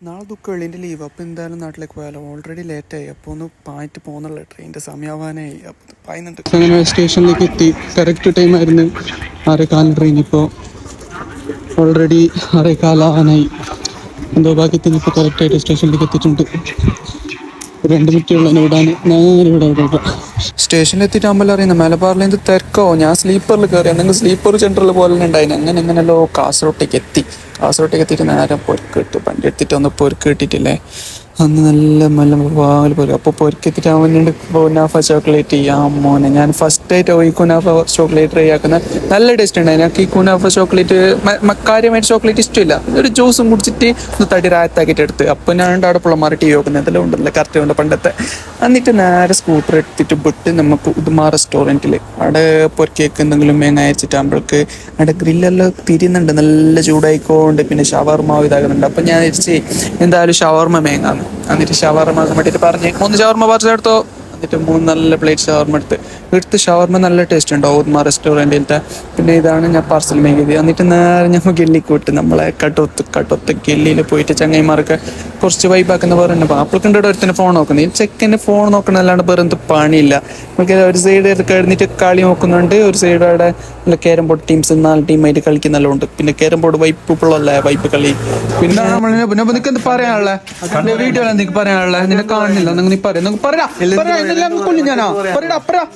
നാളെ ദുഃഖമുള്ളതിൻ്റെ ലീവ്. അപ്പോൾ എന്തായാലും നാട്ടിലേക്ക് പോയാലോ? ഓൾറെഡി ലേറ്റായി. അപ്പോൾ ഒന്ന് പായിട്ട് പോകുന്നുള്ള ട്രെയിനിൻ്റെ സമയമാവാനായി. അപ്പോൾ പായുന്നുണ്ട്. അങ്ങനെ സ്റ്റേഷനിലേക്ക് എത്തി. കറക്റ്റ് ടൈമായിരുന്നു 6:15 ട്രെയിൻ. ഇപ്പോൾ ഓൾറെഡി 6:15 എന്തോ ഭാഗ്യത്തിന് ഇപ്പോൾ കറക്റ്റായിട്ട് സ്റ്റേഷനിലേക്ക് എത്തിയിട്ടുണ്ട്. 2 മിനിറ്റ് ഉള്ള വിടാൻ ഇവിടെ സ്റ്റേഷനിൽ എത്തിയിട്ടാകുമ്പോൾ അറിയുന്നത് മലബാറിൽ എന്ത് തിരക്കോ. ഞാൻ സ്ലീപ്പറിൽ കയറി. എന്തെങ്കിലും സ്ലീപ്പർ സെൻറ്ററിൽ പോലെ തന്നെ ഉണ്ടായിരുന്നു. എങ്ങനെയല്ലോ കാസർഗോട്ടേക്ക് എത്തിയിട്ട് നേരെ പൊരുക്ക് കിട്ടും. വണ്ടി എടുത്തിട്ട് ഒന്ന് പൊരുക്ക് കിട്ടിയിട്ടില്ലേ, അന്ന് നല്ല പാല് പോരും. അപ്പോൾ പൊരുക്ക് എത്തിയിട്ട് വേണ്ടി കുനാഫ ചോക്ലേറ്റ് ചെയ്യാം മോനെ. ഞാൻ ഫസ്റ്റായിട്ട് ഈ കുനാഫ ചോക്ലേറ്റ് ട്രൈ ആക്കുന്നത്. നല്ല ടേസ്റ്റ് ഉണ്ടായിരുന്നു. എനിക്ക് ഈ കുനാഫ ചോക്ലേറ്റ് കാര്യമായിട്ട് ചോക്ലേറ്റ് ഇഷ്ടമില്ല. ഒരു ജ്യൂസും കുടിച്ചിട്ട് ഒന്ന് തടി റായത്താക്കിയിട്ട് എടുത്ത്. അപ്പോൾ ഞാൻ അവിടെ പിള്ളമാർ ടി വി നോക്കുന്നത് അതെല്ലാം ഉണ്ടല്ലോ, കറക്റ്റ് ഉണ്ട് പണ്ടത്തെ. എന്നിട്ട് നേരെ സ്കൂട്ടർ എടുത്തിട്ട് വിട്ട് നമുക്ക് ഉദുമ റെസ്റ്റോറൻറ്റിൽ അവിടെ പൊരിക്കേക്ക് എന്തെങ്കിലും മേങ്ങ അയച്ചിട്ടാകുമ്പോഴേക്ക് അവിടെ ഗ്രില്ലെല്ലാം തിരിയുന്നുണ്ട്, നല്ല ചൂടായിക്കൊണ്ട്. പിന്നെ ഷവർമ ഇതാകുന്നുണ്ട്. അപ്പം ഞാൻ വിചാരിച്ച് എന്തായാലും ഷവർമ മേങ്ങാന്ന്. എന്നിട്ട് ഷവർമ വേണ്ടിയിട്ട് പറഞ്ഞ് 3 ഷവർമ പറിച്ചെടുത്തോ. എന്നിട്ട് 3 നല്ല പ്ലേറ്റ് ഷവർമ എടുത്ത് ഷവർമ നല്ല ടേസ്റ്റ് ഉണ്ടാവും ഉദുമ റെസ്റ്റോറൻറ്റിലത്തെ. പിന്നെ ഇതാണ് ഞാൻ പാർസൽ മേങ്ങിയത്. എന്നിട്ട് നേരെ ഞങ്ങൾ ഗല്ലിക്ക് വിട്ട് നമ്മളെ കട്ടൊത്ത് ഗല്ലിയിൽ പോയിട്ട് ചങ്ങായിമാർക്ക് കുറച്ച് വൈബാക്കുന്ന പറഞ്ഞ അപ്പോഴേക്കുണ്ട് ഒരുത്തിന് ഫോൺ നോക്കുന്നത്. ഈ ചെക്കന് ഫോൺ നോക്കണല്ലാണ്ട് വേറെ എന്ത് പണിയില്ല. നമുക്ക് ഒരു സൈഡ് കഴിഞ്ഞിട്ട് കളി നോക്കുന്നുണ്ട്, ഒരു സൈഡ് അവിടെ നല്ല ക്യാരം ബോർഡ് ടീംസ് 4 ടീമായിട്ട് കളിക്കുന്നെല്ലാം ഉണ്ട്. പിന്നെ ക്യാരം ബോർഡ് വൈപ്പ് കളി. പിന്നെ നിനക്ക് എന്ത് പറയാനുള്ളത്? വീഡിയോ എന്തെങ്കിലും പറയാനുള്ളത്? നിന്നെ കാണുന്നില്ല, നിങ്ങൾ പറയാ കൊല്ലു ഞാനാ പറയാ.